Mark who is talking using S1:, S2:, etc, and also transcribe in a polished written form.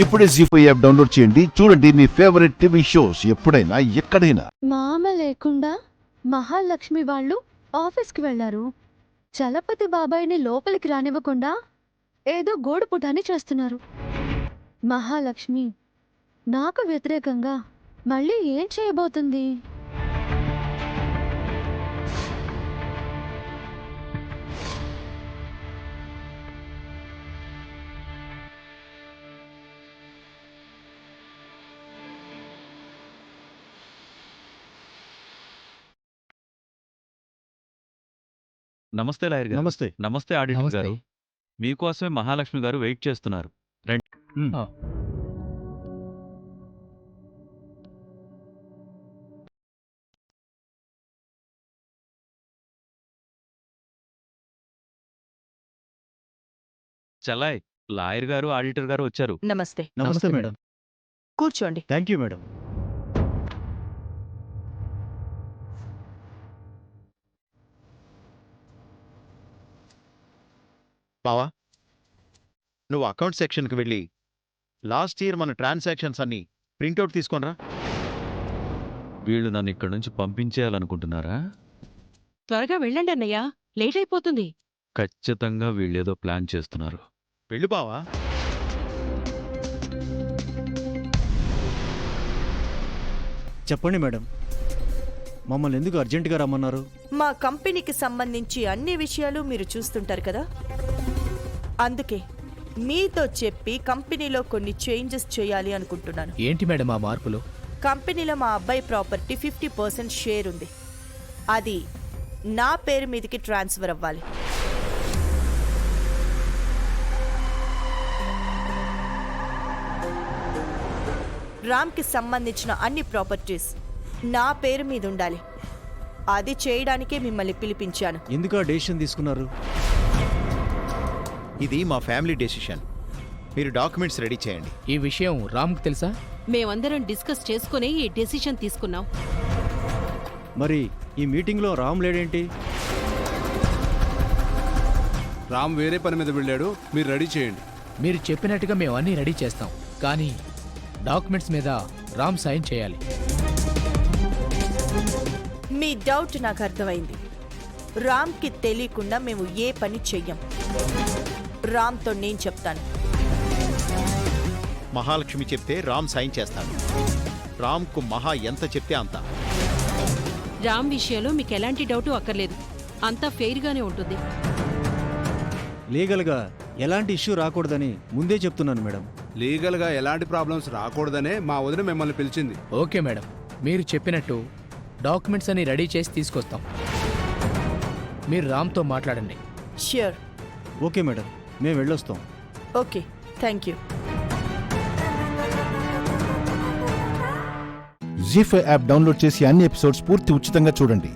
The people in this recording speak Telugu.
S1: ఇప్పుడే జీ5 యాప్ డౌన్లోడ్ చేయండి. చూడండి మీ ఫేవరెట్ టీవీ షోస్ ఎప్పుడైనా ఎక్కడైనా.
S2: మామ లేకుండా మహాలక్ష్మి వాళ్ళు ఆఫీస్కి వెళ్లారు. చలపతి బాబాయిని లోపలికి రానివ్వకుండా ఏదో గోడుపుటాని చేస్తున్నారు. మహాలక్ష్మి నాకు వ్యతిరేకంగా మళ్ళీ ఏం చేయబోతుంది?
S3: నమస్తే లాయర్ గారు.
S4: నమస్తే.
S3: నమస్తే ఆడిటర్
S5: నమస్తే.
S3: గారు. మీకోసమే మహాలక్ష్మి గారు వెయిట్ చేస్తున్నారు. రండి.
S5: ఆ.
S3: చలాయ్, లాయర్ గారు ఆడిటర్ గారు వచ్చారు.
S6: నమస్తే.
S4: నమస్తే మేడం.
S6: కూర్చోండి.
S4: Thank you madam.
S7: బావా, నువ్వు అకౌంట్ సెక్షన్కి వెళ్ళి లాస్ట్ ఇయర్ మన ట్రాన్సాక్షన్స్ అన్ని ప్రింట్అవుట్ తీసుకొనరా.
S3: వీళ్ళు నన్ను ఇక్కడి నుంచి పంపించేయాలనుకుంటున్నారా?
S6: త్వరగా వెళ్ళండి అన్నయ్య, లేట్ అయిపోతుంది.
S3: ఖచ్చితంగా వీళ్ళేదో ప్లాన్ చేస్తున్నారు.
S7: వెళ్ళు బావా.
S4: చెప్పండి మేడం, మమ్మల్ని ఎందుకు అర్జెంటుగా రమ్మన్నారు?
S6: మా కంపెనీకి సంబంధించి అన్ని విషయాలు మీరు చూస్తుంటారు కదా, అందుకే మీతో చెప్పి కంపెనీలో కొన్ని చేంజెస్ చేయాలి అనుకుంటున్నాను.
S5: ఏంటి మేడం ఆ మార్పులు?
S6: కంపెనీలో మా అబ్బాయి ప్రాపర్టీ 50% షేర్ ఉంది. అది నా పేరు మీదకి ట్రాన్స్ఫర్ అవ్వాలి. రామ్కి సంబంధించిన అన్ని ప్రాపర్టీస్ నా పేరు మీద ఉండాలి. అది చేయడానికే మిమ్మల్ని పిలిపించాను.
S4: ఎందుకు ఆ డెసిషన్ తీసుకున్నారు?
S7: ఇది మా ఫ్యామిలీ డెసిషన్. మీరు డాక్యుమెంట్స్ రెడీ చేయండి.
S5: ఈ విషయం రామ్కి తెలుసా?
S8: మేమందరం డిస్కస్ చేసుకునే ఈ డెసిషన్ తీసుకున్నాం.
S4: మరి ఈ మీటింగ్లో రామ్ లేడేంటి?
S9: రామ్ వేరే పని మీద వెళ్ళాడు, మీరు రెడీ చేయండి.
S5: మీరు చెప్పినట్టుగా మేము అన్నీ రెడీ చేస్తాం, కానీ డాక్యుమెంట్స్ మీద రామ్ సైన్ చేయాలి.
S6: మీ డౌట్ నాకు అర్థమైంది. రామ్కి తెలియకుండా మేము ఏ పని చెయ్యం. రామ్తో నేను చెప్తాను.
S7: మహాలక్ష్మి చెప్తే రామ్ సైన్ చేస్తాడు. రామ్కు మహా ఎంత చెప్తే అంత.
S8: రామ్ విషయంలో మీకు ఎలాంటి డౌటు అక్కర్లేదు, అంతా ఫెయిర్గానే ఉంటుంది.
S4: లీగల్గా ఎలాంటి ఇష్యూ రాకూడదని ముందే చెప్తున్నాను మేడం.
S9: లీగల్గా ఎలాంటి ప్రాబ్లమ్స్ రాకూడదనే మా వదిన మిమ్మల్ని పిలిచింది.
S5: ఓకే మేడం, మీరు చెప్పినట్టు డాక్యుమెంట్స్ అన్ని రెడీ చేసి తీసుకొస్తాం. మీరు రామ్తో మాట్లాడండి.
S6: ష్యూర్.
S4: ఓకే మేడం, మేము వెళ్ళొస్తాం.
S6: Okay, thank you.
S1: Zee five app download చేసి అన్ని ఎపిసోడ్స్ పూర్తి ఉచితంగా చూడండి.